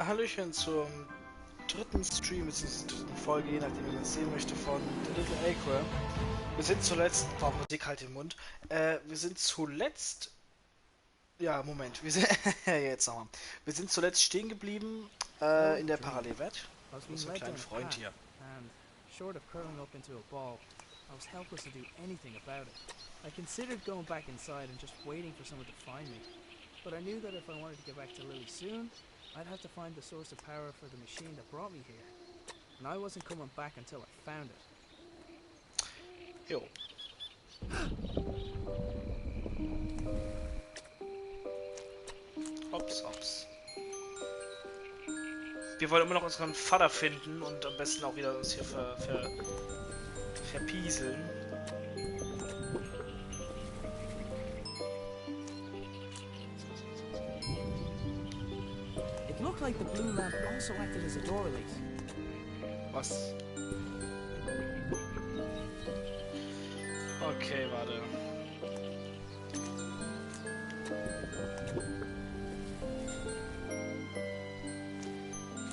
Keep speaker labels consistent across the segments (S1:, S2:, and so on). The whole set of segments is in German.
S1: Hallöchen zum dritten Stream, beziehungsweise dritten Folge, je nachdem, wie man es sehen möchte, von The Little Acre. Wir sind zuletzt. Boah, Musik halt im Mund. Wir sind zuletzt. Ja, Moment. Wir sind. Jetzt nochmal. Wir sind zuletzt stehen geblieben
S2: Oh
S1: in der
S2: dear.
S1: Parallelwelt.
S2: I was
S1: Mit
S2: being
S1: so einem
S2: led
S1: kleinen
S2: down a
S1: Freund
S2: path,
S1: hier.
S2: and, short of curling up into a ball, I was helpless to do anything about it. I considered going back inside and just waiting for someone to find me, but I knew that if I wanted to get back to Lily soon, I'd have to find the source of power for the machine that brought me here. And I wasn't coming back until I found it.
S1: Jo. Hops, hops. Wir wollen immer noch unseren Vater finden und am besten auch wieder uns hier verpieseln.
S2: It looked like the blue lamp also acted as a door release.
S1: Was? Okay, warte.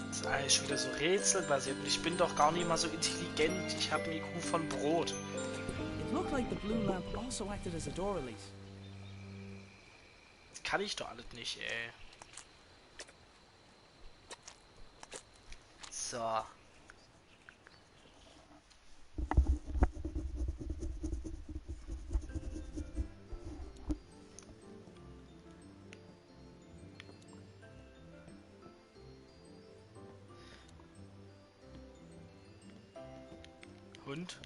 S1: Das ist eigentlich schon wieder so rätselbasiert und ich bin doch gar nicht mal so intelligent. Ich habe einen IQ von Brot.
S2: It looked like the blue lamp also acted as a door release.
S1: Das kann ich doch alles nicht, ey. So. Hund?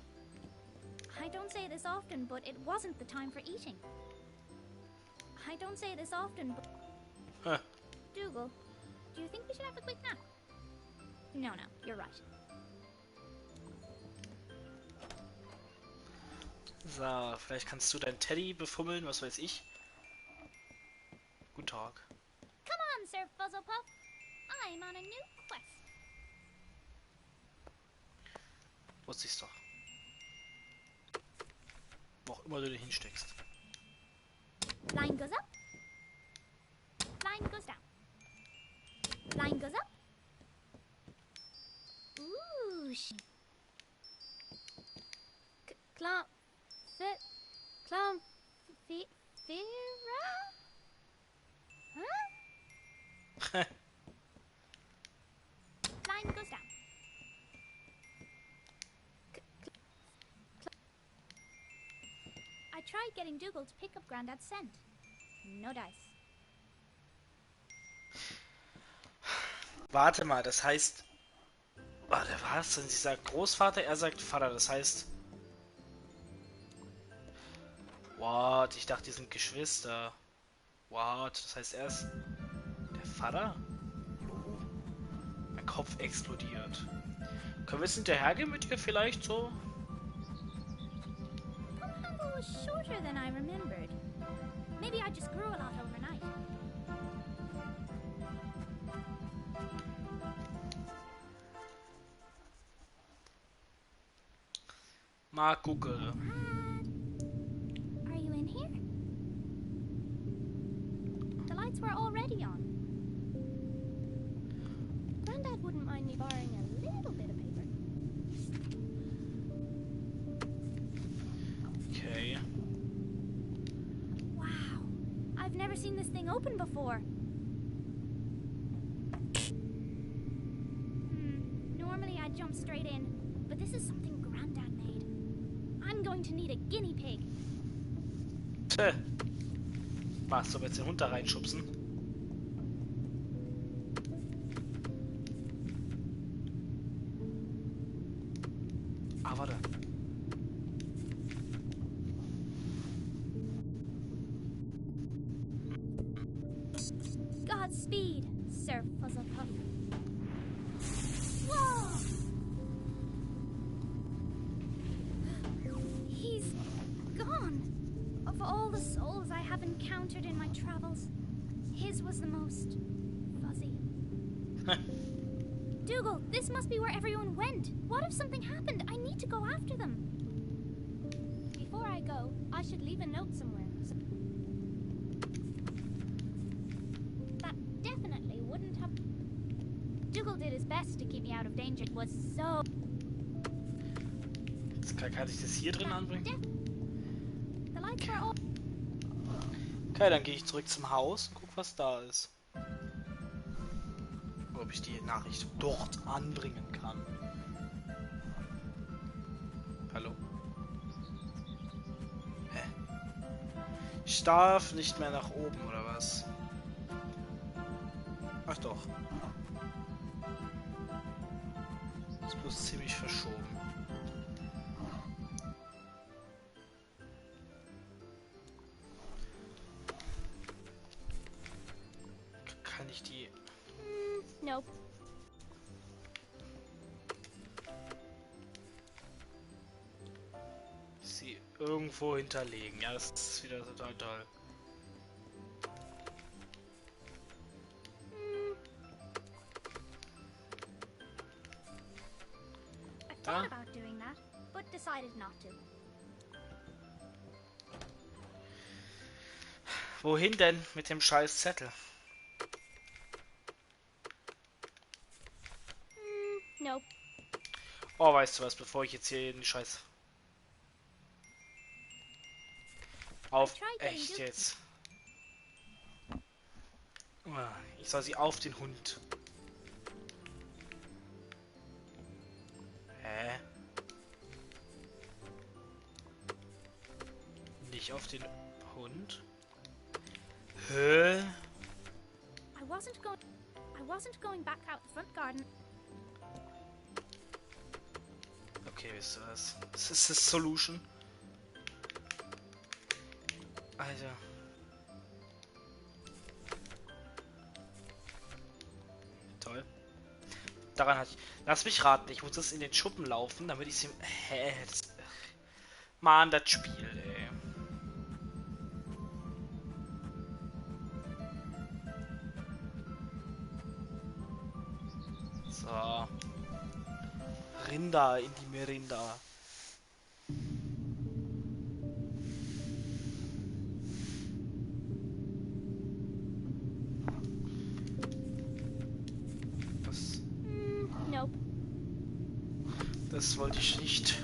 S3: I don't say this often, but it wasn't the time for eating. I don't say this often, but...
S1: Huh.
S3: Dougal, do you think we should have a quick nap? No, you're right.
S1: So, vielleicht kannst du deinen Teddy befummeln, was weiß ich. Guten Tag.
S3: Come on, Sir Fuzzlepuff. I'm on a new quest.
S1: Wusste ich's doch. Wo auch immer du den hinsteckst.
S3: Line goes up. Line goes down. Line goes up. Ooh, Clam... Clam... Fira? Huh? Line goes down. I tried getting Dougal to pick up Grandad's scent. No dice.
S1: Warte mal, das heißt... Warte, was? Sie sagt Großvater, er sagt Vater, das heißt... What? Ich dachte, die sind Geschwister. What? Das heißt, er ist... Der Vater? Oh. Mein Kopf explodiert. Können wir jetzt hinterhergehen mit ihr vielleicht so?
S3: Handle was shorter than I remembered. Maybe I just grew a lot overnight.
S1: Mal gucken.
S3: Are you in here? The lights were already on. Grandad wouldn't mind me borrowing a little bit of paper.
S1: Okay.
S3: Wow, I've never seen this thing open before. Normally I'd jump straight in, but this is something Grandad made. I'm going to need a guinea pig.
S1: Tö. Was, sollen wir jetzt den Hund da reinschubsen? Ah, warte.
S3: Godspeed, Sir Fuzzlepuff. Whoa! He's gone. Of all the souls I have encountered in my travels, his was the most fuzzy. Dougal, this must be where everyone went. What if something happened? I need to go after them. Before I go, I should leave a note somewhere. That definitely wouldn't have... Dougal did his best to keep me out of danger. It was so...
S1: Jetzt kann ich das hier drin anbringen?
S3: The lights were all...
S1: Okay, dann gehe ich zurück zum Haus und guck, was da ist. Ob ich die Nachricht dort anbringen kann. Hallo? Hä? Ich darf nicht mehr nach oben, oder was? Ach doch. Ist bloß ziemlich verschoben. Kann ich die...
S3: Nope.
S1: sie irgendwo hinterlegen? Ja, das ist wieder total toll.
S3: I thought about doing that, but decided not to.
S1: Wohin denn mit dem scheiß Zettel?
S3: Nope.
S1: Oh, weißt du was, bevor ich jetzt hier den Scheiß... Auf... Echt jetzt. Ich soll sie auf den Hund. Hä? Nicht auf den Hund? Hä?
S3: I wasn't going back out the front garden.
S1: Okay, wisst ihr was? Das ist das Solution. Alter. Toll. Daran hatte ich... Lass mich raten, ich muss das in den Schuppen laufen, damit ich sie... Hä? Mann, das Spiel, ey. So. Rinder in die Merinda. Was?
S3: Nope.
S1: Das wollte ich nicht.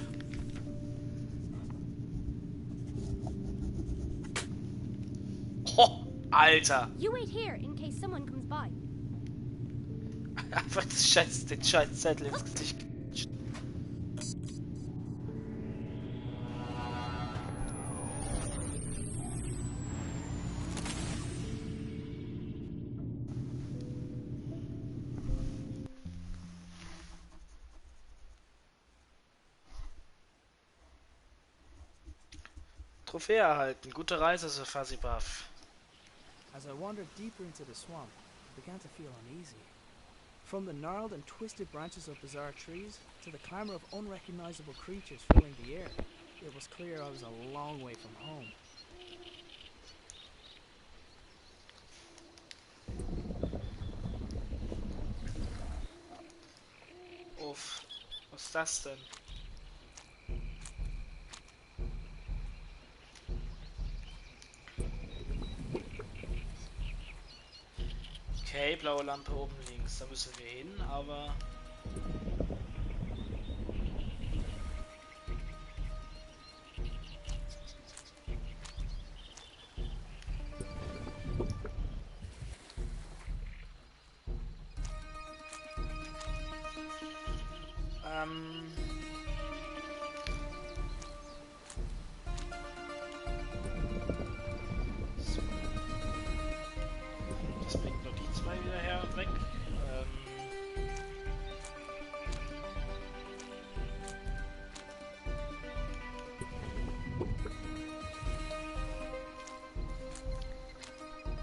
S1: Oh, Alter!
S3: You wait here in case someone comes by.
S1: Einfach den scheiß Zettel ins Gesicht. Trophäe erhalten. Gute Reise, Sir Fuzzy Buff.
S2: As I wandered deeper into the swamp, I began to feel uneasy. From the gnarled and twisted branches of bizarre trees to the clamor of unrecognizable creatures filling the air, it was clear I was a long way from home.
S1: Uff, was ist das denn? Okay, blaue Lampe oben links, da müssen wir hin, aber... So. Das bringt nur die zwei wieder her und weg.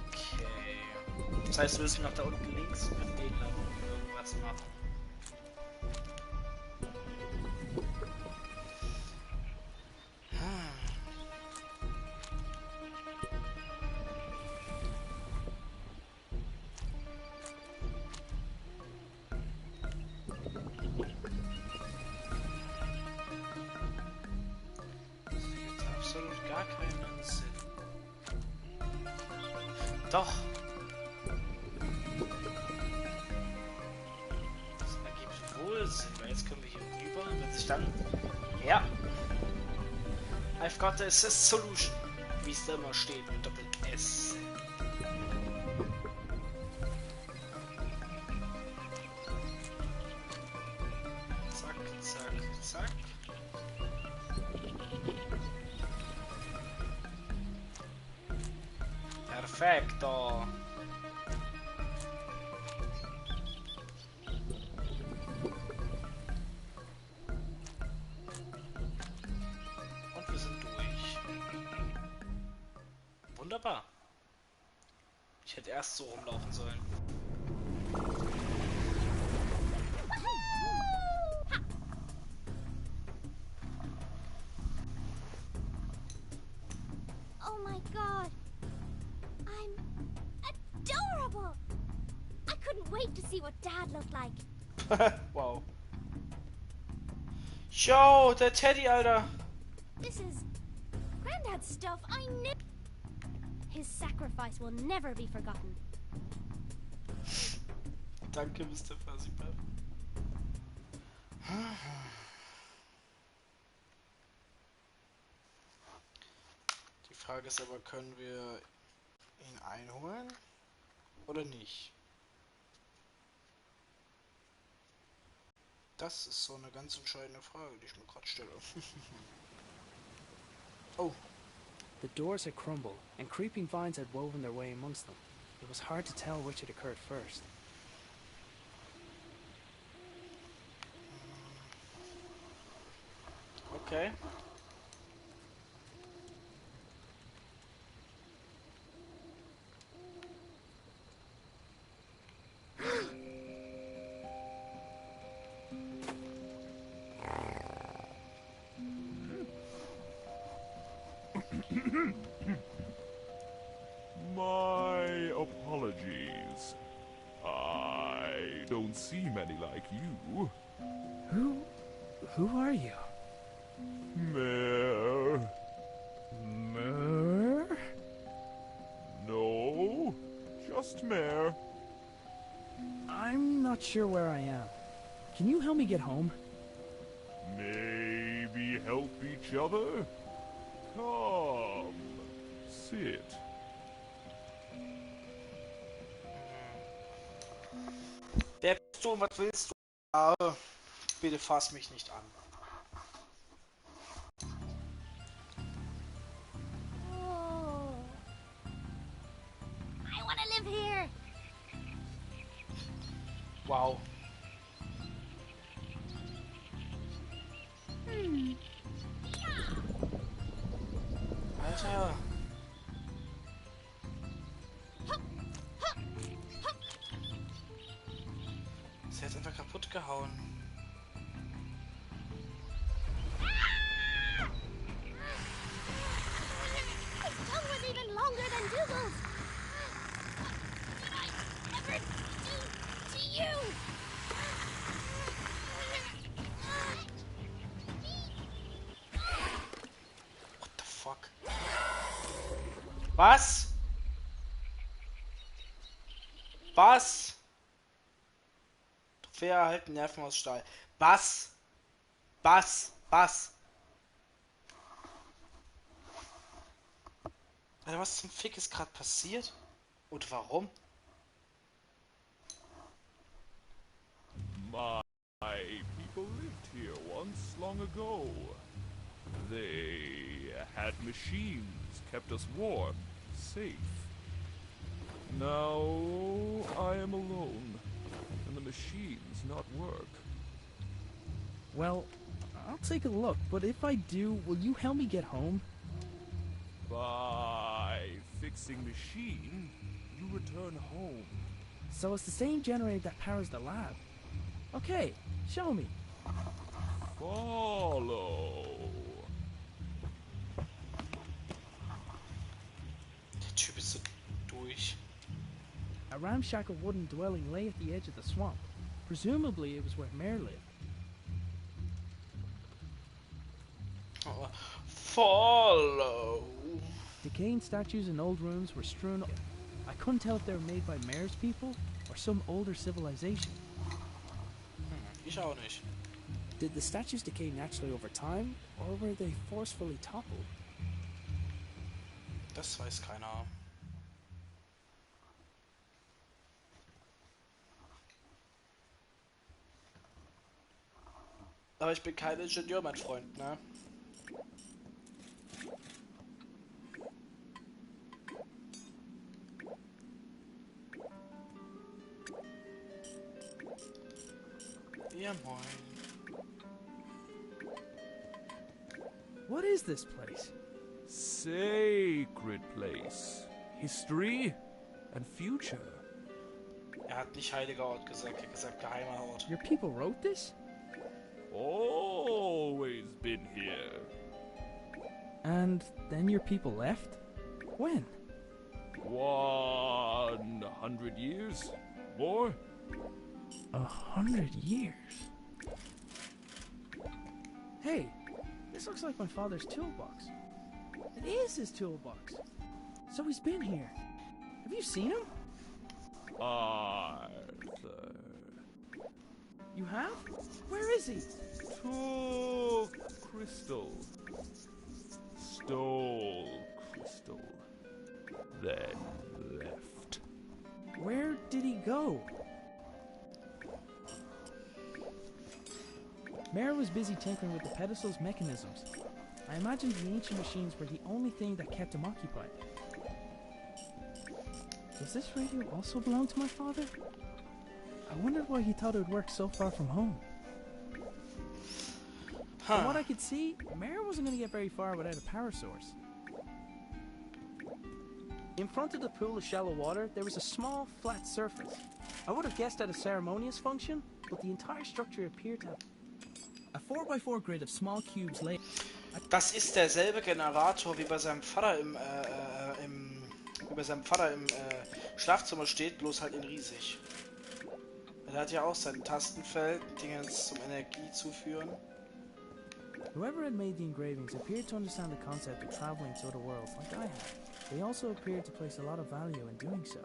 S1: Okay. Das heißt, wir müssen nach da unten links mit dem Gegner irgendwas machen. Absolut gar keinen Sinn. Doch. Silber. Jetzt können wir hier rüber. Wenn sich dann... Ja. I've got the assist solution. Wie es da immer steht mit Doppel-S. Zack, zack, zack. Perfekto. Und wir sind durch. Wunderbar. Ich hätte erst so rumlaufen sollen.
S3: Oh my god. I'm adorable. I couldn't wait to see what Dad looked like.
S1: Wow. Yo, der Teddy, Alter.
S3: This is Granddad's stuff. I knew. His sacrifice will never be forgotten.
S1: Danke, Mr. Fuzzypap. Die Frage ist aber, können wir ihn einholen oder nicht? Das ist so eine ganz entscheidende Frage, die ich mir gerade stelle. Oh.
S2: The doors had crumbled, and creeping vines had woven their way amongst them. It was hard to tell which had occurred first.
S1: Okay.
S4: My apologies. I don't see many like you.
S2: Who are you?
S4: Mare.
S2: Mer?
S4: No, just Mare.
S2: I'm not sure where I am. Can you help me get home?
S4: Maybe help each other? Come, sit.
S1: Wer bist du und was willst du? Aber bitte fass mich nicht an.
S3: Oh. I want to live here.
S1: Wow. Alter. Ist jetzt einfach kaputt gehauen.
S3: His tongue was even longer than Dougal's. What did I ever do to you?
S1: What the fuck? Was? Was? Trophäe erhalten, Nerven aus Stahl. Was? Was? Was? Alter, was zum Fick ist gerade passiert? Und warum?
S4: My people lived here once long ago. They had machines, kept us warm, safe. Now I am alone, and the machines not work.
S2: Well, I'll take a look, but if I do, will you help me get home?
S4: By fixing machine, you return home.
S2: So it's the same generator that powers the lab. Okay, show me.
S4: Follow.
S1: Der Typ ist so durch.
S2: A ramshackle wooden dwelling lay at the edge of the swamp. Presumably it was where Mare lived.
S1: Follow.
S2: Decaying statues in old rooms were strewn. I couldn't tell if they were made by Mare's people or some older civilization.
S1: Ich auch nicht.
S2: Did the statues decay naturally over time, or were they forcefully toppled?
S1: Das weiß keiner. Aber ich bin kein Ingenieur, mein Freund, ne? Ja, moin.
S2: What is this place?
S4: Sacred place. History and future.
S1: Er hat nicht heiliger Ort gesagt, er hat gesagt geheimer Ort.
S2: Your people wrote this?
S4: Always been here.
S2: And then your people left? When?
S4: 100 years? More?
S2: 100 years? Hey, this looks like my father's toolbox. It is his toolbox. So he's been here. Have you seen him?
S4: Arthur.
S2: You have? Where is he?
S4: Took crystal. Stole crystal. Then left.
S2: Where did he go? Mare was busy tinkering with the pedestal's mechanisms. I imagined the ancient machines were the only thing that kept him occupied. Does this radio also belong to my father? I wondered why he thought it would work so far from home. From what I could see, Mare wasn't going to get very far without a power source. In front of the pool of shallow water, there was a small, flat surface. I would have guessed at a ceremonious function, but the entire structure appeared to have a 4x4 grid of small cubes laid.
S1: Das ist derselbe Generator, wie bei seinem Vater im Schlafzimmer steht, bloß halt in riesig. Er hat ja auch sein Tastenfeld, Dingens zum Energie zuführen.
S2: Whoever had made the engravings appeared to understand the concept of traveling to other worlds like I had. They also appeared to place a lot of value in doing so.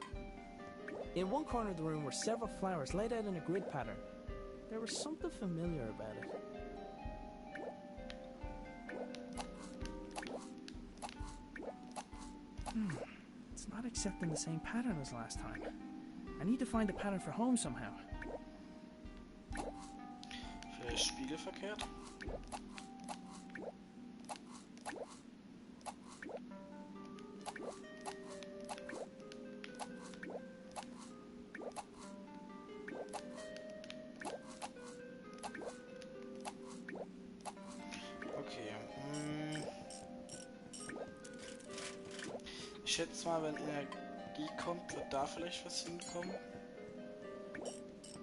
S2: In one corner of the room were several flowers laid out in a grid pattern. There was something familiar about it. It's not accepting the same pattern as last time. I need to find a pattern for home somehow.
S1: Vielleicht spiegelverkehrt? Okay. Ich schätze mal, wenn Energie kommt, wird da vielleicht was hinkommen.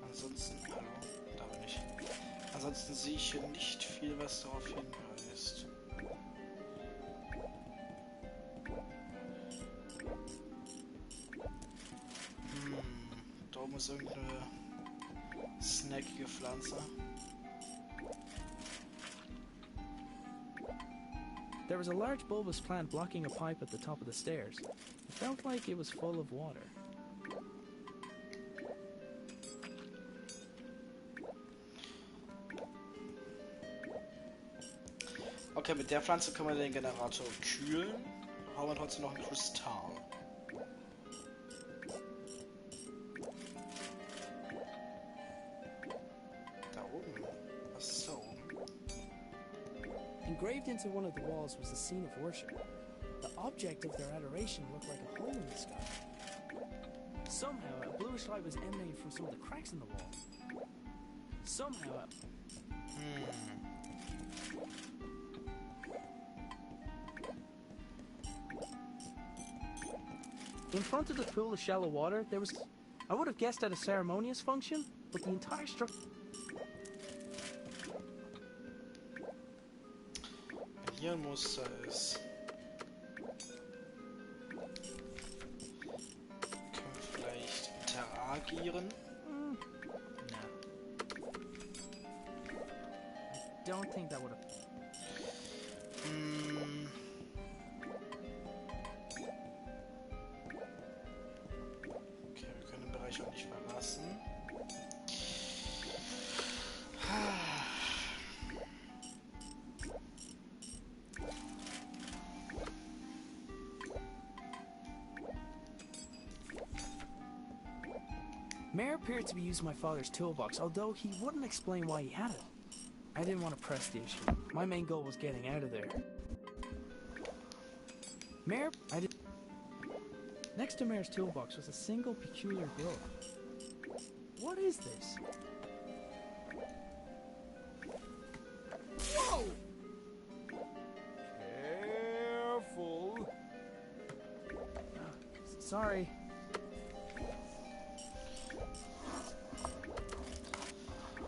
S1: Ansonsten, hallo, da bin ich. Ansonsten sehe ich hier nicht viel, was darauf hinweist. Da oben ist irgendeine snackige Pflanze.
S2: There was a large bulbous plant blocking a pipe at the top of the stairs. It felt like it was full of water.
S1: Okay, mit der Pflanze können wir den Generator kühlen. Haben wir trotzdem noch ein Kristall. Da oben. Was ist da oben?
S2: Engraved into one of the walls was the scene of worship. The object of their adoration looked like a hole in the sky. Somehow, a bluish light was emanating from some of the cracks in the wall. Somehow, in front of the pool of shallow water, there was... I would have guessed at a ceremonious function, but the entire structure...
S1: Hier ein Muster ist. Können wir vielleicht interagieren?
S2: No. I don't think that would have...
S1: Okay, wir können den Bereich auch nicht verlassen.
S2: Mayor appeared to be using my father's toolbox, although he wouldn't explain why he had it. I didn't want to press the issue. My main goal was getting out of there. Mayor, I did. Next to Mayor's toolbox was a single peculiar glove. What is this? Whoa!
S4: Careful.
S2: Sorry.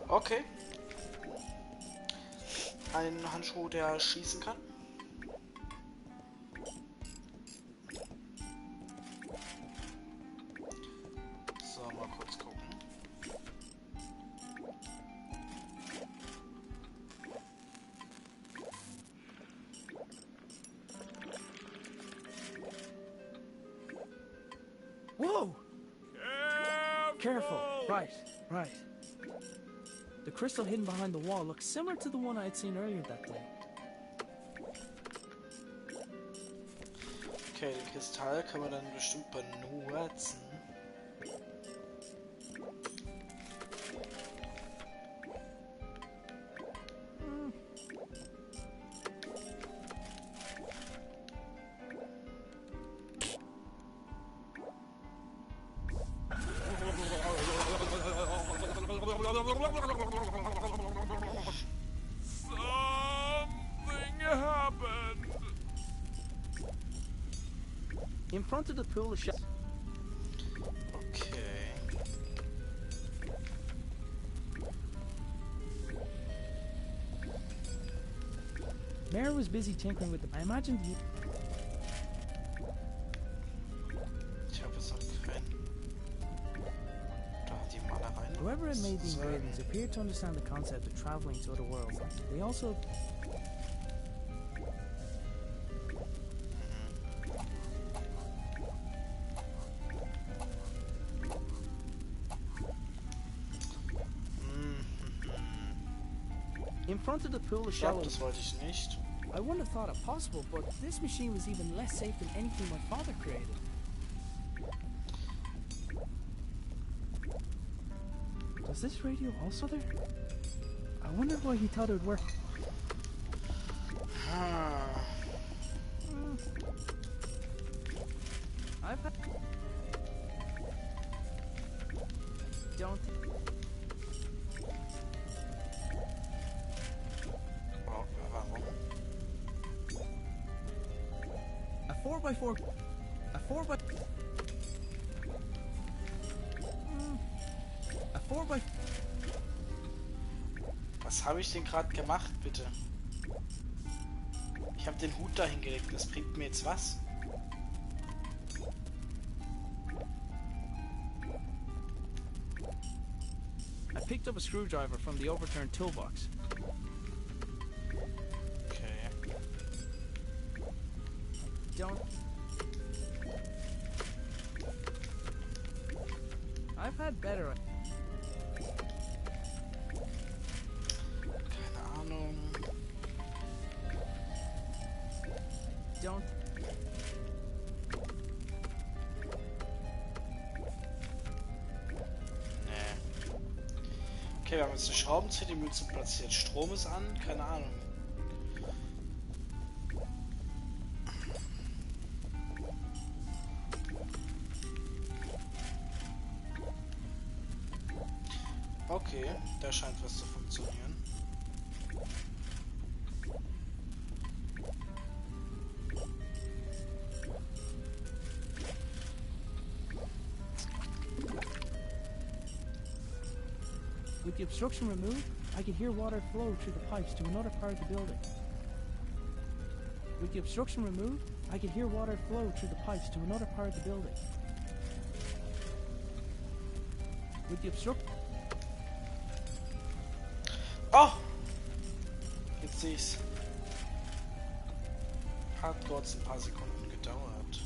S1: Okay. Ein Handschuh, der schießen kann. So, mal kurz gucken.
S2: Whoa! Careful. Right. The crystal hidden behind the wall looks similar to the one I had seen earlier that day.
S1: Okay, den Kristall kann man dann bestimmt benutzen.
S4: Something happened.
S2: In front of the pool of shadows.
S1: Okay.
S2: Mare was busy tinkering with the. I imagined you.
S1: Ich habe jetzt noch keinen. Da hat die Malereien.
S2: Whoever had made these engravings appeared to understand the concept of traveling to other worlds. They also. In front of the pool of
S1: Ich glaube,
S2: shallow.
S1: das wollte ich nicht.
S2: I wouldn't have thought it possible, but this machine was even less safe than anything my father created. Does this radio also there? I wonder why he thought it would work. I've had... Don't...
S1: Oh, warum?
S2: A 4x4... A 4x... A 4x...
S1: Was habe ich denn gerade gemacht, bitte? Ich habe den Hut dahin gelegt. Das bringt mir jetzt was?
S2: I picked up a screwdriver from the overturned toolbox.
S1: Okay.
S2: Don't... I've had better...
S1: Keine Ahnung.
S2: Don't...
S1: Nee. Okay, wir haben jetzt eine Schraubenzieher, die Münze platziert. Strom ist an, keine Ahnung. Okay, da scheint was zu funktionieren.
S2: With the obstruction removed, I could hear water flow through the pipes to another part of the building. With the obstruction removed, I could hear water flow through the pipes to another part of the building. With the obstruction...
S1: Oh! Jetzt sehe ich's. Hat kurz ein paar Sekunden gedauert.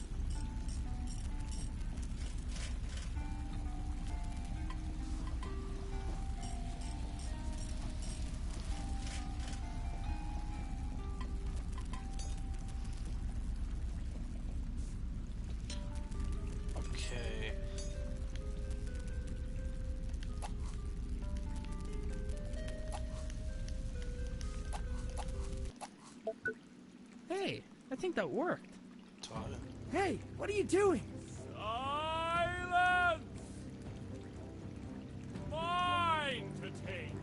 S1: Okay.
S2: I think that worked.
S1: Toll.
S2: Hey, what are you doing?
S4: Silence! Mine to take.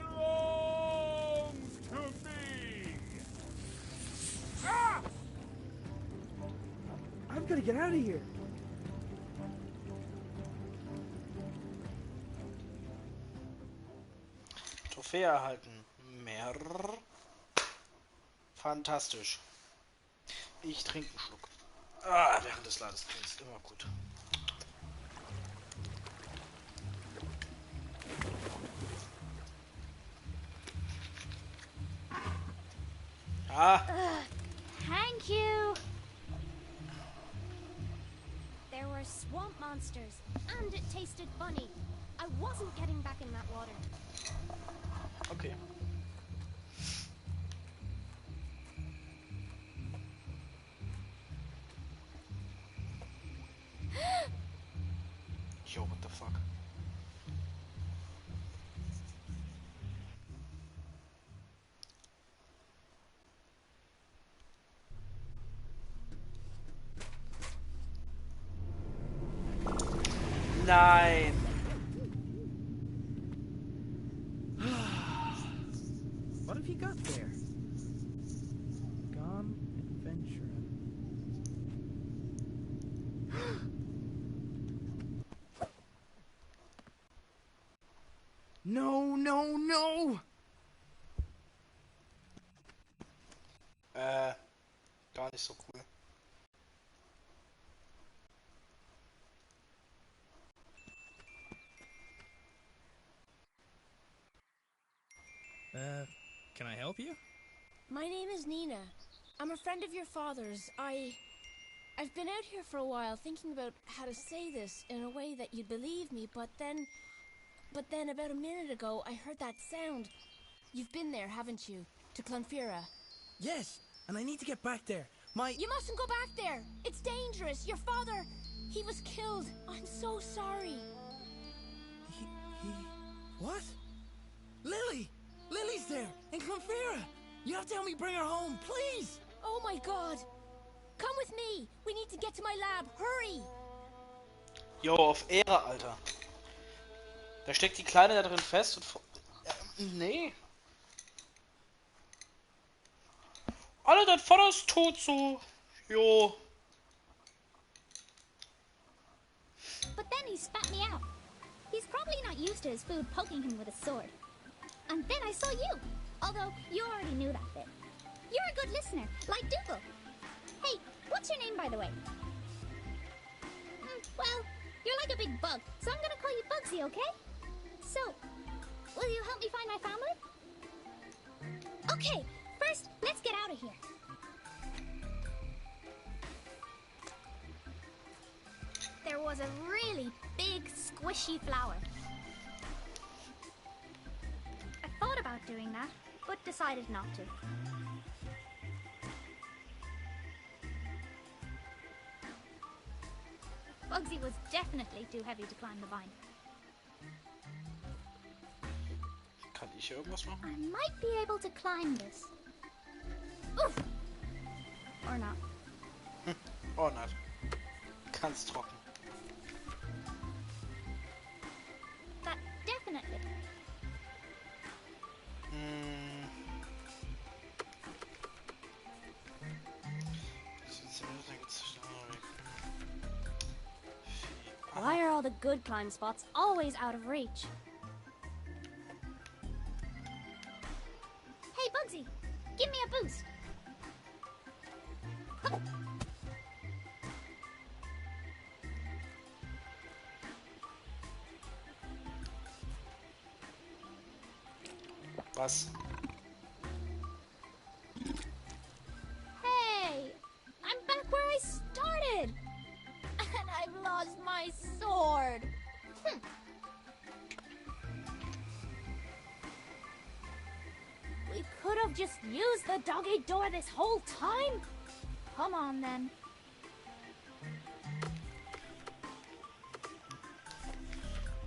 S4: Belongs to me. Ah!
S2: I've got to get out of here.
S1: Trophäe erhalten. Mehr. Fantastisch. Ich trinke einen Schluck. Ah, während des Lades ist immer gut. Ah,
S3: Thank you. There were swamp monsters, and it tasted funny. I wasn't getting back in that water.
S1: okay. Yo, what the fuck? Nein!
S2: What have you got there? Gone adventuring. No, no, no!
S1: Gar nicht so cool.
S2: Can I help you?
S5: My name is Nina. I'm a friend of your father's. I've been out here for a while thinking about how to say this in a way that you'd believe me, but then about a minute ago I heard that sound. You've been there, haven't you? To Clonfera.
S2: Yes, and I need to get back there.
S5: You mustn't go back there. It's dangerous. Your father, he was killed. I'm so sorry.
S2: He... What? Lily! Lily's there, in Clonfera! You have to help me bring her home, please!
S5: Oh my God. Come with me. We need to get to my lab. Hurry.
S1: Jo, auf Ehre, Alter. Da steckt die Kleine da drin fest und... nee. Alter, dein Vater ist tot so. Jo.
S3: But then he spat me out. He's probably not used to his food poking him with a sword. And then I saw you. Although, you already knew that bit. You're a good listener, like Dougal. Hey, what's your name, by the way? Well, you're like a big bug, so I'm gonna call you Bugsy, okay? So, will you help me find my family? Okay, first, let's get out of here. There was a really big, squishy flower. I thought about doing that, but decided not to. Bugsy was definitely too heavy to climb the vine.
S1: Kann ich hier irgendwas machen?
S3: I might be able to climb this. Oof! Or not.
S1: Oh, nicht. Ganz trocken.
S3: That definitely. Why are all the good climb spots always out of reach? Hey, Bugsy! Give me a boost! Hup.
S1: Was?
S3: Hey! I'm back where I started!
S5: And I've lost my sword.
S3: We could have just used the doggy door this whole time? Come on, then.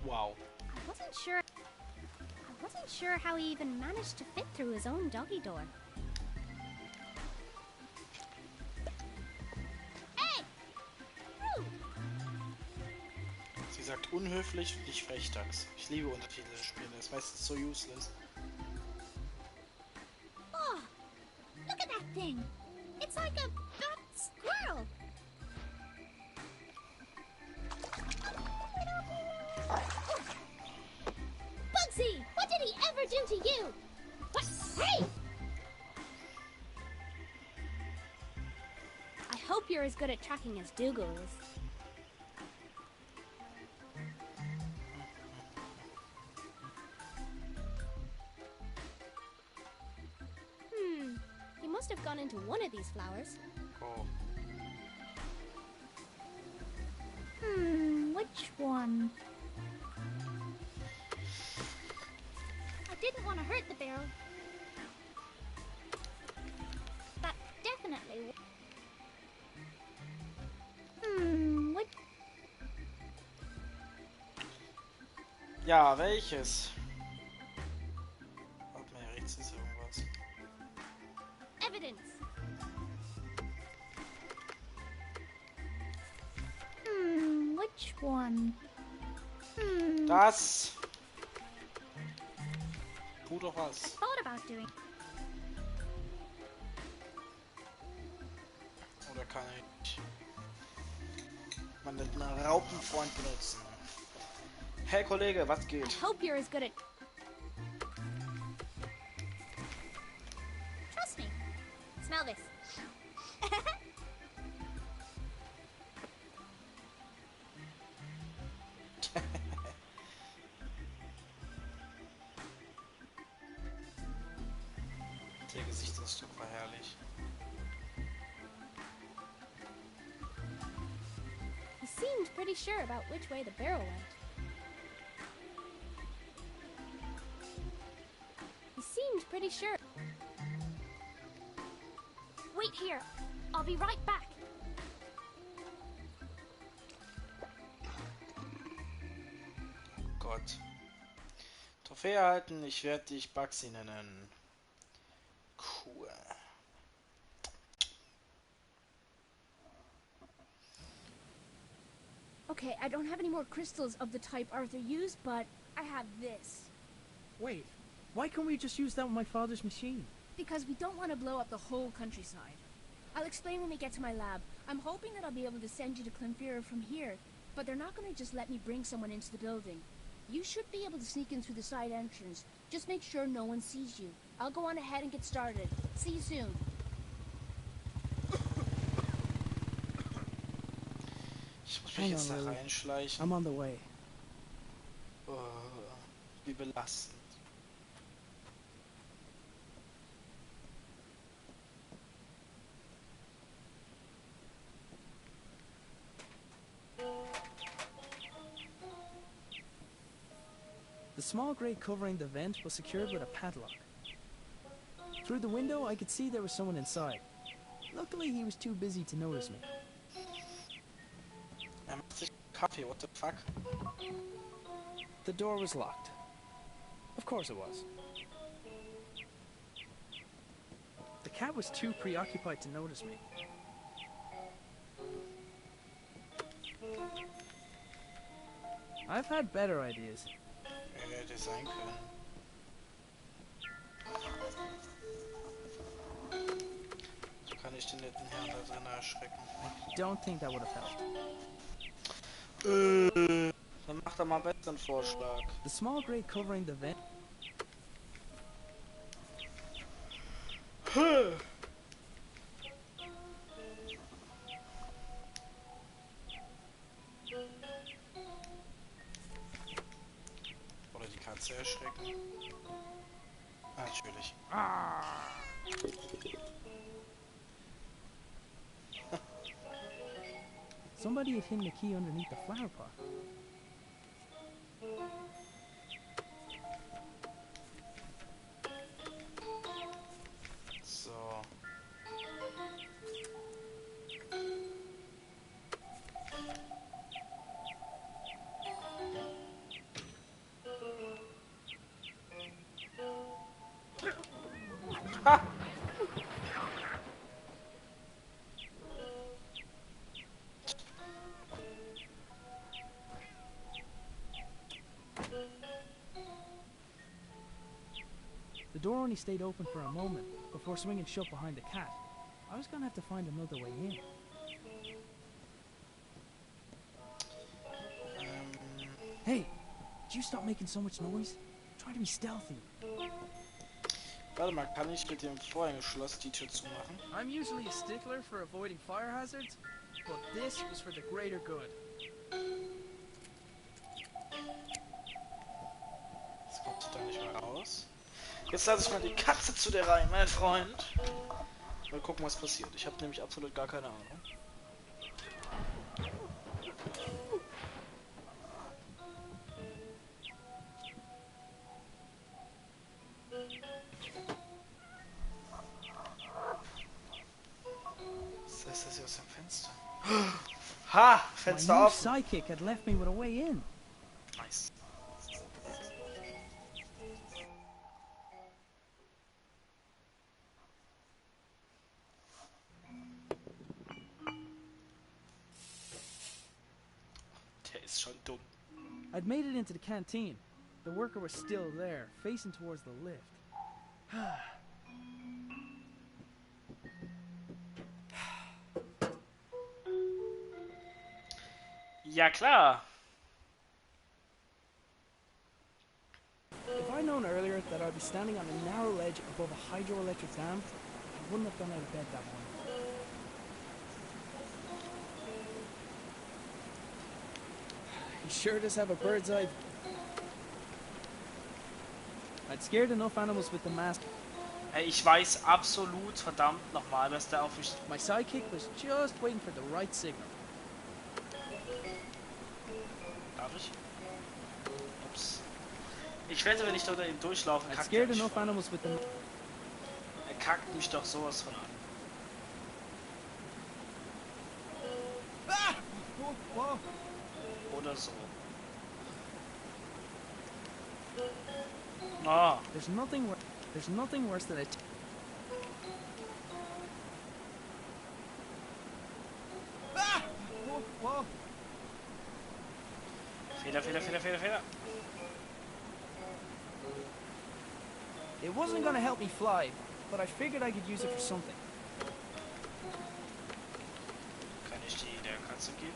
S1: Wow.
S3: I wasn't wasn't sure how he even managed to fit through his own doggy door. Hey! Rude!
S1: Sie sagt unhöflich und nicht frechdachs. Ich liebe Untertitel spielen, das ist meistens so useless.
S3: Oh, look at that thing! It's like a fat squirrel! Bugsy! What did he ever do to you? What? Hey! I hope you're as good at tracking as Dougal is. He must have gone into one of these flowers.
S1: Oh.
S3: Which one? I didn't want to hurt the barrel. That definitely. Which?
S1: Ja, welches? Warte mal, rechts ist irgendwas.
S3: Evidence. Which one?
S1: Das! Tu doch was.
S3: Thought about doing.
S1: Oder kann ich meinen Raupenfreund benutzen? Hey Kollege, was
S3: I
S1: geht?
S3: hope you're as good at. Trust me. Smell this.
S1: Der Gesichtsausdruck war herrlich.
S3: He seemed pretty sure about which way the barrel went. He seemed pretty sure. Wait here. I'll be right back.
S1: Gott. Trophäe erhalten, ich werde dich Bugsy nennen. Cool.
S5: Okay, I don't have any more crystals of the type Arthur used, but I have this.
S2: Wait, why can't we just use that with my father's machine?
S5: Because we don't want to blow up the whole countryside. I'll explain when we get to my lab. I'm hoping that I'll be able to send you to Clonfera from here, but they're not going to just let me bring someone into the building. You should be able to sneak in through the side entrance. Just make sure no one sees you. I'll go on ahead and get started. See you soon.
S1: Ich muss mich
S2: Hang
S1: jetzt
S2: on,
S1: da
S2: Lily.
S1: reinschleichen.
S2: I'm on the way.
S1: Oh, wie belastend.
S2: The small grate covering the vent was secured with a padlock. Through the window, I could see there was someone inside. Luckily, he was too busy to notice me.
S1: Er macht sich Kaffee, what the fuck?
S2: The door was locked. Of course it was. The cat was too preoccupied to notice me. I've had better ideas.
S1: Hätte sein können. So kann ich den netten Herrn da drin erschrecken.
S2: Don't think that would have helped.
S1: Dann macht er mal einen besseren Vorschlag.
S2: The small grate covering the vent.
S1: Oder die Katze erschrecken. Natürlich.
S2: Somebody had hidden the key underneath the flower pot.
S1: So.
S2: The door only stayed open for a moment before swinging shut behind the cat. I was gonna have to find another way in. Hey, did you stop making so much noise? Try to be stealthy.
S1: Warte mal, kann ich mit dem Vorhängeschloss die Tür zumachen?
S2: I'm usually a stickler for avoiding fire hazards, but this was for the greater good.
S1: Jetzt kommt sie da nicht mehr raus. Jetzt lasse ich mal die Katze zu dir rein, mein Freund. Mal gucken, was passiert. Ich habe nämlich absolut gar keine Ahnung. Was heißt das hier aus dem Fenster? Ha! Fenster
S2: My new
S1: offen!
S2: sidekick had left me with a way in.
S1: Nice. Der ist schon dumm.
S2: I'd made it into the canteen. The worker was still there, facing towards the lift.
S1: Ja klar.
S2: If I'd known earlier that I'd be standing on a narrow ledge above a hydroelectric dam, I wouldn't have gone out of bed that morning. He sure does have a bird's eye. I'd scared enough animals with the mask.
S1: Ich weiß absolut, verdammt nochmal, dass der auf mich...
S2: My sidekick was just waiting for the right signal.
S1: Darf ich? Ups. Ich wette, wenn ich da unter ihm durchlaufe,
S2: I'd
S1: kackt er
S2: scared
S1: mich
S2: enough
S1: voll.
S2: animals with the...
S1: Er kackt mich doch sowas von an. Oder so. Oh.
S2: There's nothing worse than a...
S1: Fehler.
S2: It wasn't gonna help me fly, but I figured I could use it for something.
S1: Kann ich die der Katze geben?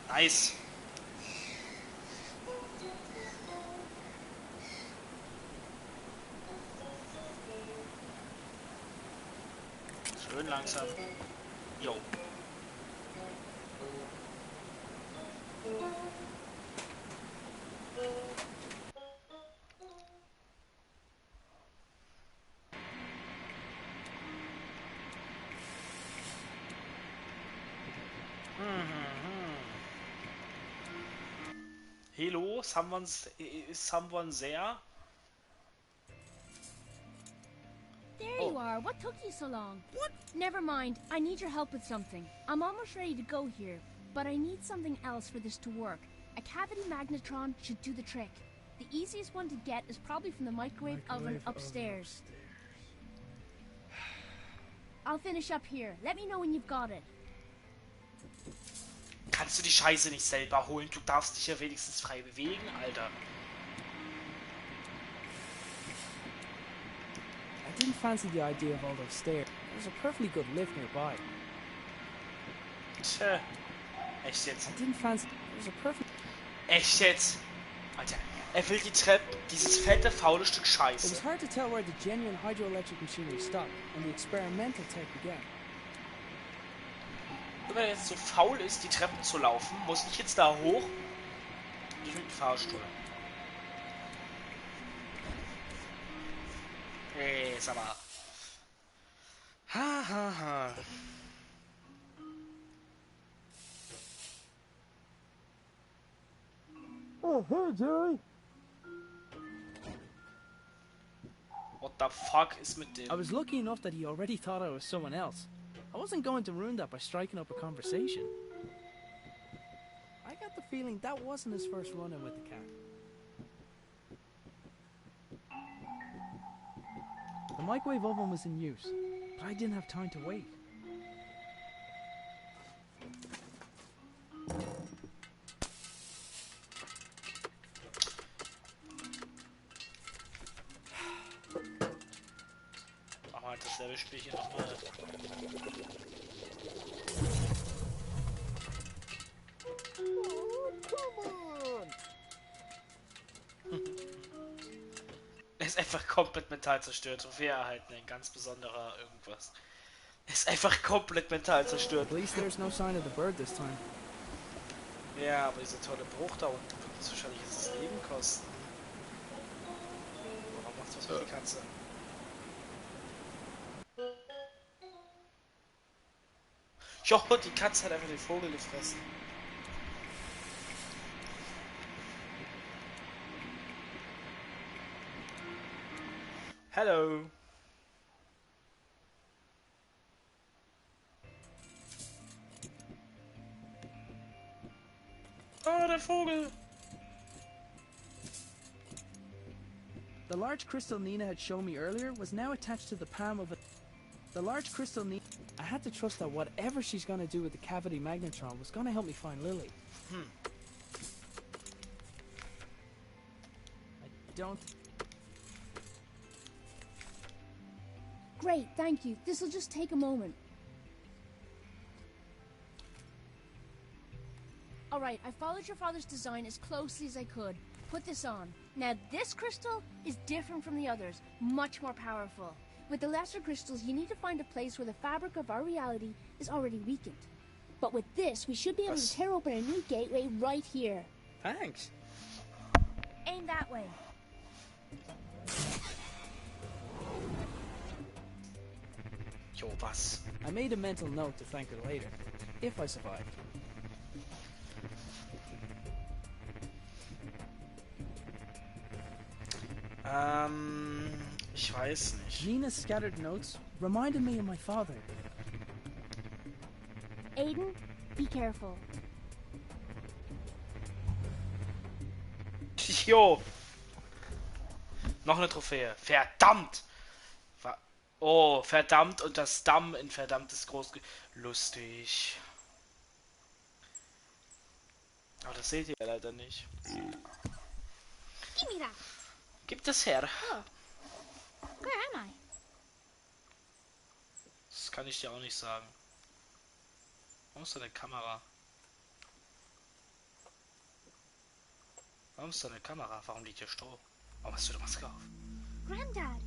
S1: Nice. Schön langsam. Jo. Hello, someone there?
S5: There you are. What took you so long? What? Never mind. I need your help with something. I'm almost ready to go here, but I need something else for this to work. A cavity magnetron should do the trick. The easiest one to get is probably from the microwave oven upstairs. I'll finish up here. Let me know when you've got it.
S1: Kannst du die Scheiße nicht selber holen? Du darfst dich ja wenigstens frei bewegen, Alter.
S2: I didn't fancy the idea of all those stairs. There's a perfectly good lift nearby.
S1: Tja. Echt jetzt?
S2: I didn't fancy... There's a perfect...
S1: Echt jetzt? Alter, er will die Treppe, dieses fette, faule Stück
S2: It was
S1: Scheiße.
S2: hard to tell where the genuine hydroelectric machinery stopped and the experimental tech began.
S1: Wenn er jetzt so faul ist, die Treppen zu laufen, muss ich jetzt da hoch? Ich will den Fahrstuhl. Sag mal. Ha.
S2: Oh, hey, Jerry!
S1: What the fuck ist mit dem?
S2: I was lucky enough that he already thought I was someone else. I wasn't going to ruin that by striking up a conversation. I got the feeling that wasn't his first run-in with the cat. The microwave oven was in use, but I didn't have time to wait.
S1: dasselbe Spiel hier nochmal. Er ist einfach komplett mental zerstört. Trophäe erhalten, ein ganz besonderer irgendwas. Er ist einfach komplett mental zerstört.
S2: At least there's no sign of the bird this time.
S1: Ja, aber dieser tolle Bruch da unten wird uns wahrscheinlich das Leben kosten. Warum macht's was für die Katze? Jo, die Katze hat einfach den Vogel gefressen. Hallo. Oh, der Vogel.
S2: The large crystal Nina had shown me earlier was now attached to the palm of a... The large crystal Nina... I had to trust that whatever she's gonna do with the cavity magnetron was gonna help me find Lily. I don't...
S5: Great, thank you. This'll just take a moment. Alright, I followed your father's design as closely as I could. Put this on. Now, this crystal is different from the others, much more powerful. With the lesser crystals, you need to find a place where the fabric of our reality is already weakened. But with this, we should be able to tear open a new gateway right here.
S2: Thanks.
S5: Aim that way.
S1: Jo, was?
S2: I made a mental note to thank her later, if I survived.
S1: Ich weiß nicht.
S2: Nina's scattered notes reminded me of my father.
S5: Aiden, be careful.
S1: Jo! Noch eine Trophäe. Verdammt! Oh, verdammt und das Damm in verdammt ist groß. Lustig. Aber das seht ihr ja leider nicht.
S3: Give me that.
S1: Gib das her.
S3: Oh. Where am I?
S1: Das kann ich dir auch nicht sagen. Warum ist da eine Kamera? Warum ist da eine Kamera? Warum liegt hier Stroh? Warum hast du eine Maske auf?
S3: Granddad.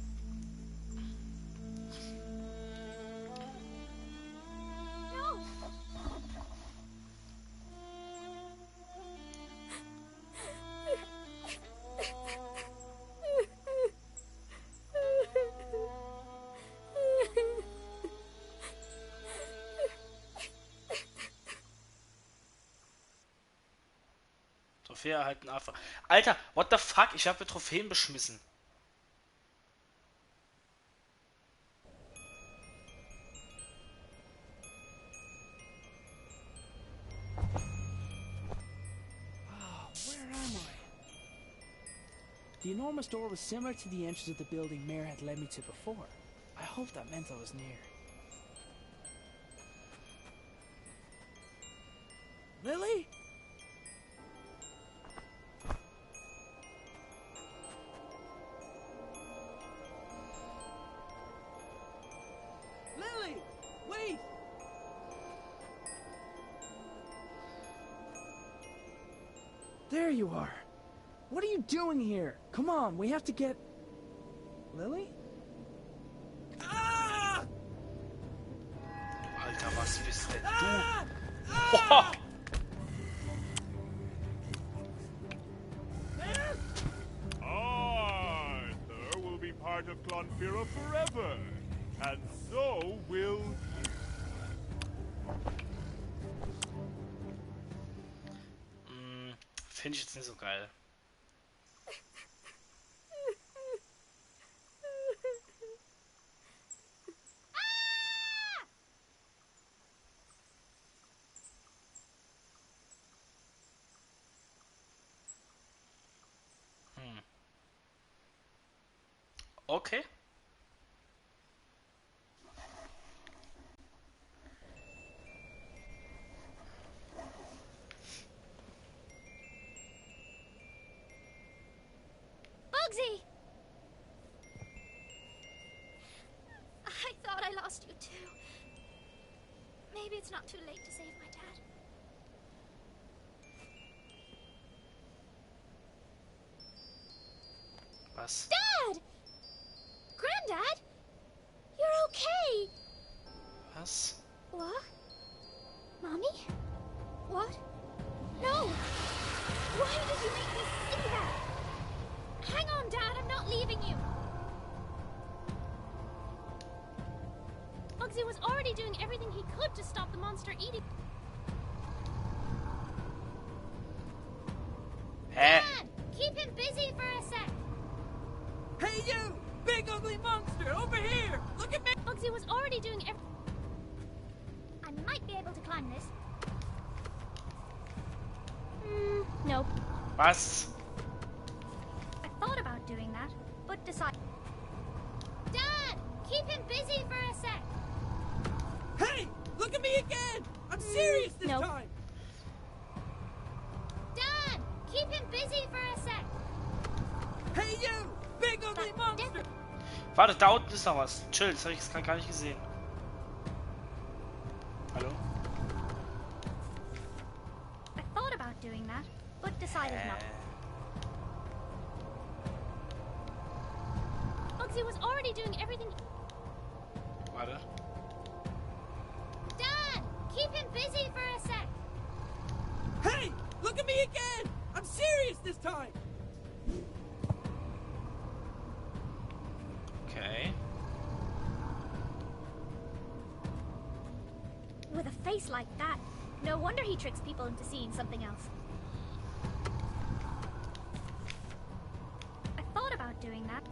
S3: No.
S1: Trophäe erhalten Affe. Alter, what the fuck? Ich habe Trophäen beschmissen.
S2: Where am I? The enormous door was similar to the entrance of the building Mare had led me to before. I hope that meant I was near. Lily? Lily! Wait! There you are. What are you doing here? Come on, we have to get... Lily? Ah!
S1: Alter, was bist denn du?
S2: Ah!
S1: Boah!
S4: Arthur will be part of Clonfera forever, and so will you.
S1: Finde ich jetzt nicht so geil. Okay.
S3: Bugsy! I thought Maybe it's not too late to save my dad.
S1: Was?
S3: Dad! Granddad? You're okay!
S1: Was?
S3: What? Mommy? What? No! Why did you make me see that? Hang on, Dad, I'm not leaving you! Bugsy was already doing everything he could to stop the monster eating. Dad! Keep him busy for a sec!
S2: Hey you! Big ugly monster! Over here! Look at me!
S3: Bugsy was already doing I might be able to climb this. Nope.
S1: Was?
S3: I thought about doing that, but decided. Dad! Keep him busy for a sec!
S2: Hey! Look at me again! I'm serious this
S3: Nope.
S2: time!
S3: Dad! Keep him busy for a sec!
S2: Hey you! Big ugly monster!
S1: Warte, da unten ist noch was. Chill, das habe ich jetzt gar nicht gesehen. Hallo?
S3: I thought about doing that, but decided not. Bugsy was already doing everything.
S1: Warte.
S3: Dad! Keep him busy for a sec!
S2: Hey! Look at me again! I'm serious this time!
S1: Okay.
S3: With a face like that, no wonder he tricks people into seeing something else. I thought about doing that.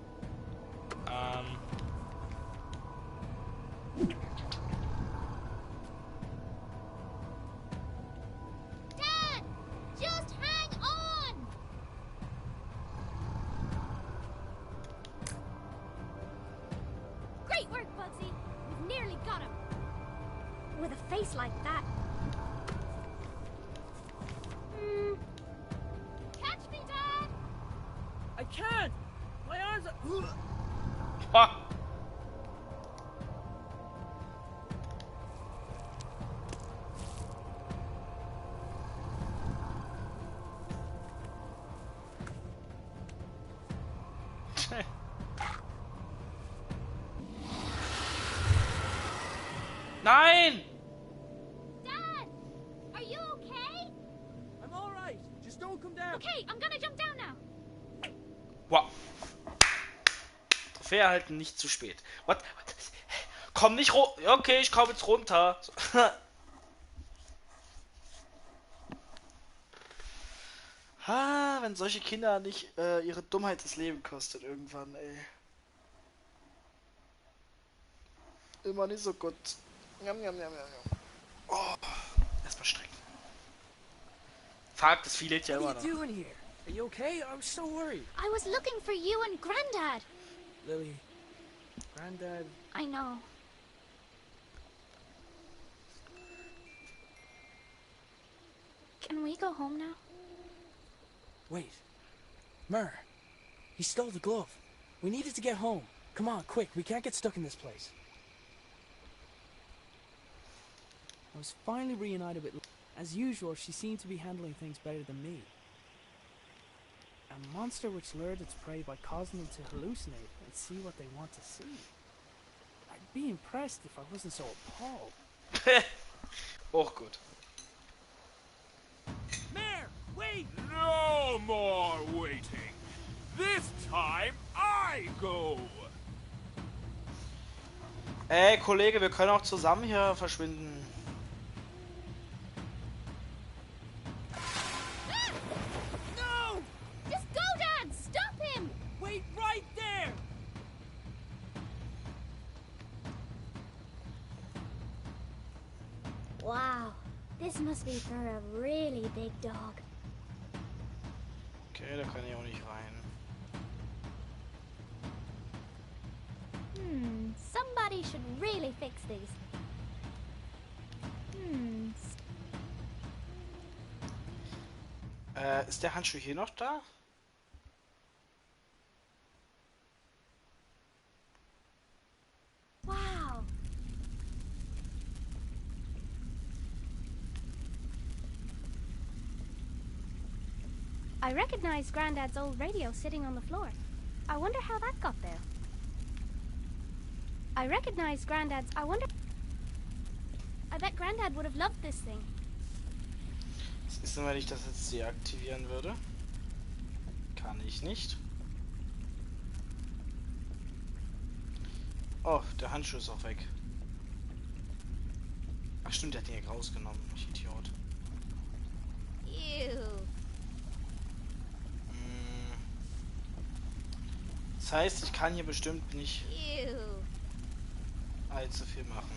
S3: Dad! Just hang on! Great work, Bugsy! We've nearly got him! With a face like that. Catch me, Dad!
S2: I can't! My arms are...
S1: Ha! Nein!
S3: Dad! Are you okay?
S2: I'm alright! Just don't come down!
S3: Okay, I'm gonna jump down now.
S1: Wow. Trophäe erhalten, nicht zu spät. What? Komm nicht runter. Okay, ich komme jetzt runter. Wenn solche Kinder nicht ihre Dummheit das Leben kostet irgendwann, ey. Immer nicht so gut. Njam, njam, njam, njam. Oh, erstmal strecken. Fuck, das Vieh lebt ja immer
S2: What
S1: noch.
S2: are you doing here? Are you okay? I'm so worried.
S3: I was looking for you and Granddad.
S2: Lily, Granddad...
S3: I know. Can we go home now?
S2: Wait. Myrrh. He stole the glove. We needed to get home. Come on, quick. We can't get stuck in this place. I was finally reunited with... As usual, she seemed to be handling things better than me. A monster which lured its prey by causing them to hallucinate and see what they want to see. I'd be impressed if I wasn't so appalled.
S1: Auch gut.
S2: Mare, wait!
S4: No more waiting. This time I go.
S1: Ey, Kollege, wir können auch zusammen hier verschwinden.
S2: No!
S3: Just go, Dad! Stop him!
S2: Wait right there!
S3: Wow, this must be for a really big dog.
S1: Okay, da kann ich auch nicht rein.
S3: Somebody should really fix these.
S1: Ist der Handschuh hier noch da?
S3: Wow. I recognized Granddad's old radio sitting on the floor. I wonder how that got there. I recognized Granddad's... I bet Granddad would have loved this thing.
S1: Was ist denn, wenn ich das jetzt deaktivieren würde? Kann ich nicht. Oh, der Handschuh ist auch weg. Ach stimmt, der hat den hier rausgenommen. Ich Idiot.
S3: Ew.
S1: Das heißt, ich kann hier bestimmt nicht
S3: Ew.
S1: allzu viel machen.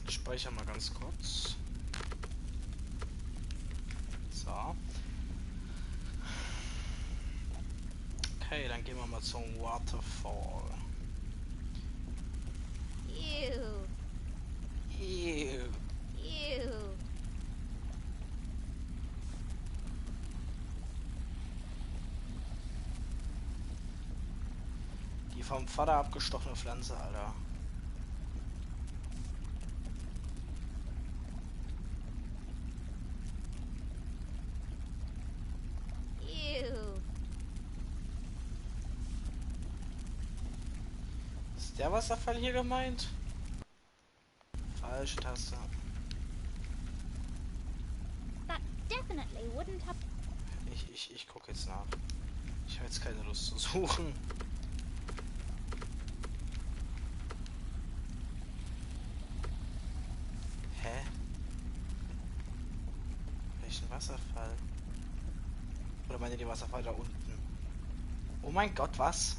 S1: Ich speichere mal ganz kurz. So. Okay, dann gehen wir mal zum Waterfall.
S3: Ew.
S1: Ew.
S3: Ew.
S1: Die vom Vater abgestochene Pflanze, Alter. Ist der Wasserfall hier gemeint? Falsche Taste.
S3: That definitely wouldn't have...
S1: Ich gucke jetzt nach. Ich habe jetzt keine Lust zu suchen. Hä? Welchen Wasserfall? Oder meint ihr die Wasserfall da unten? Oh mein Gott, was?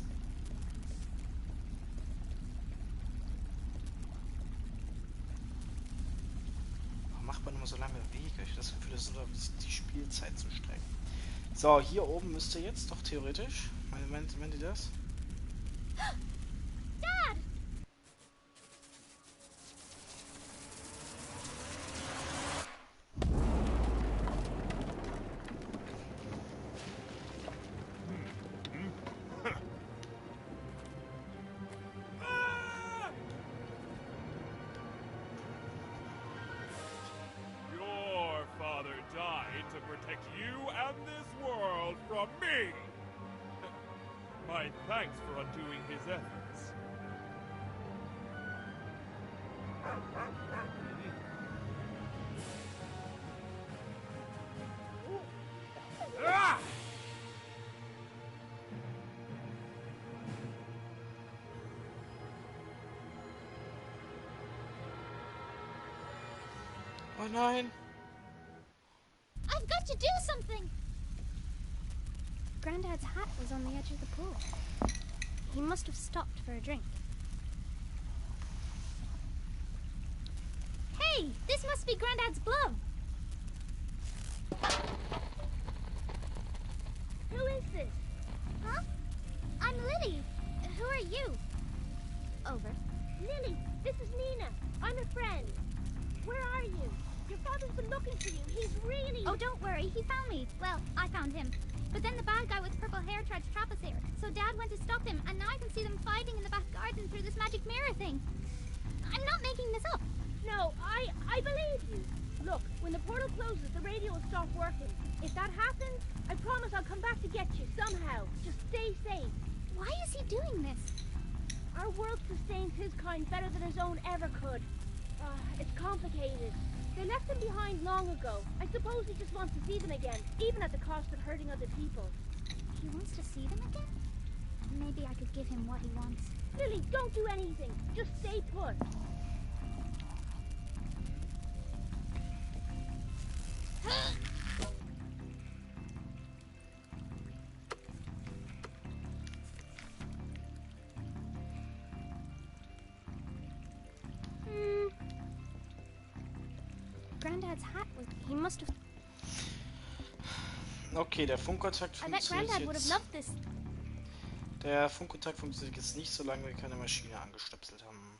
S1: Warum macht man immer so lange Wege? Ich habe das Gefühl, das ist nur die Spielzeit zu strecken. So, hier oben müsste jetzt doch theoretisch. Meint ihr das?
S3: Dad!
S4: Your father died to protect you and this world from me. My thanks for undoing his efforts. Ah!
S1: Oh nein!
S3: I've got to do something! Granddad's hat was on the edge of the pool. He must have stopped for a drink. Hey! This must be Granddad's glove! Who is this? Huh? I'm Lily. Who are you? Over.
S5: Lily, this is Nina. I'm a friend. Where are you? Your father's been looking for you. He's really...
S3: Oh, don't worry. He found me. Well, I found him. But then the bad guy with purple hair tried to trap us here. So Dad went to stop him, and now I can see them fighting in the back garden through this magic mirror thing. I'm not making this up.
S5: No, I believe you. Look, when the portal closes, the radio will stop working. If that happens, I promise I'll come back to get you somehow. Just stay safe.
S3: Why is he doing this?
S5: Our world sustains his kind better than his own ever could. It's complicated. They left them behind long ago. I suppose he just wants to see them again, even at the cost of hurting other people.
S3: He wants to see them again? Maybe I could give him what he wants.
S5: Lily, don't do anything. Just stay put.
S3: Granddad's hat was... He must have...
S1: Okay, der Funkkontakt
S3: I bet
S1: funktioniert
S3: Granddad would have
S1: jetzt.
S3: loved this.
S1: Der Funkkontakt funktioniert jetzt nicht, solange wir keine Maschine angestöpselt haben.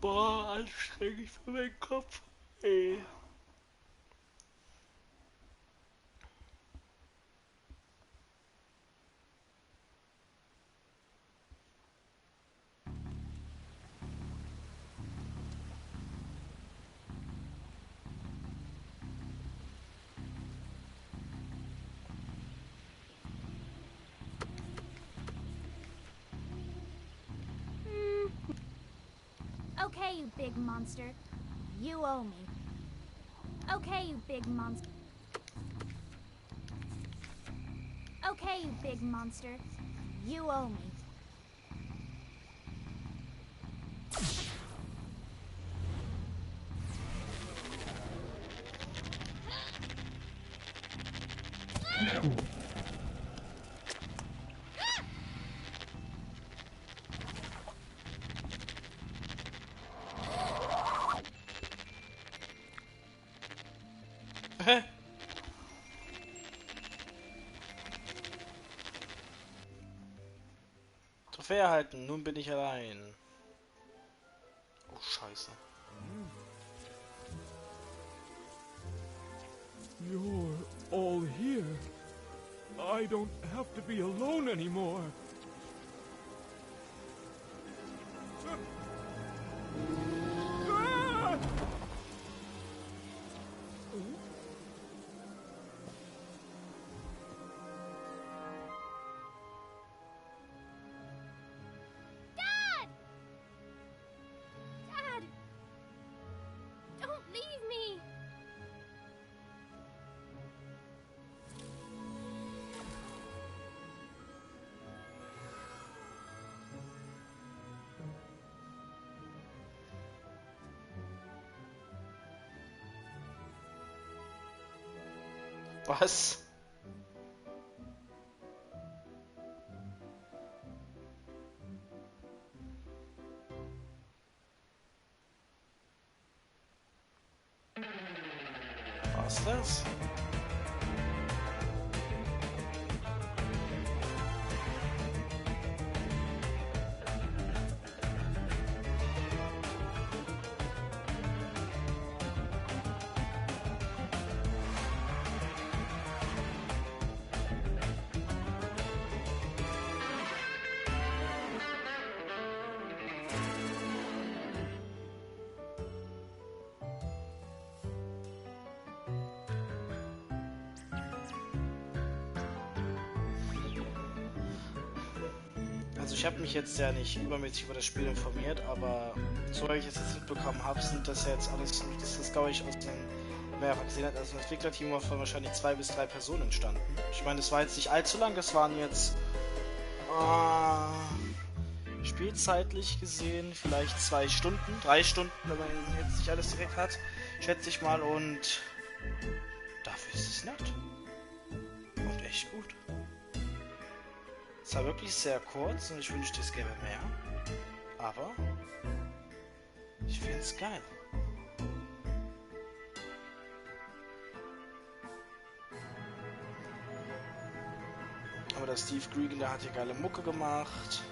S1: Boah, anstrengend für meinen Kopf. Ey.
S3: Okay, you big monster. You owe me. Okay, you big monster. Okay, you big monster. You owe me.
S1: Trophäe erhalten, nun bin ich allein. Oh, scheiße.
S4: You're all here. I don't have to be alone anymore. Ah!
S3: Dad! Dad! Don't leave me!
S1: Was? Was das? Also ich habe mich jetzt ja nicht übermäßig über das Spiel informiert, aber so wie ich es jetzt mitbekommen habe, sind das ja jetzt alles, das glaube ich aus dem mehrfach gesehen hat, also ein Entwicklerteam von wahrscheinlich 2 bis 3 Personen entstanden. Ich meine, das war jetzt nicht allzu lang, das waren jetzt spielzeitlich gesehen vielleicht 2 Stunden, 3 Stunden, wenn man jetzt nicht alles direkt hat, schätze ich mal, und dafür ist es nett. Und echt gut. Es war wirklich sehr kurz und ich wünschte, es gäbe mehr. Aber ich finde es geil. Aber der Steve Gregan, der hat hier geile Mucke gemacht.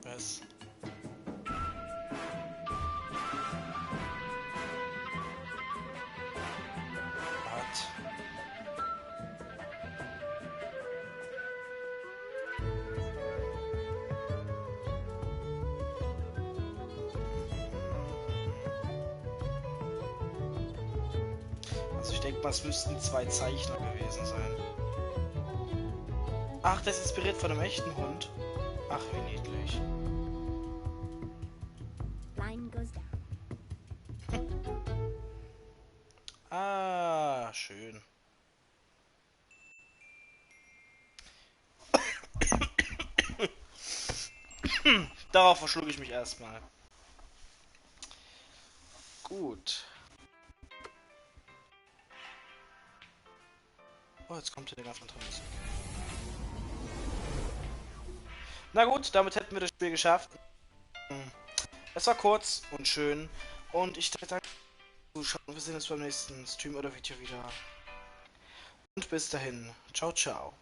S1: Was? Also ich denke mal, es müssten 2 Zeichner gewesen sein. Ach, das ist inspiriert von einem echten Hund. Ach, wie niedlich.
S3: Line goes down.
S1: Ah, schön. Darauf verschlug ich mich erstmal. Gut. Oh, jetzt kommt hier eine ganz andere Musik. Na gut, damit hätten wir das Spiel geschafft. Es war kurz und schön. Und ich danke Zuschauen. Wir sehen uns beim nächsten Stream oder Video wieder. Und bis dahin. Ciao, ciao.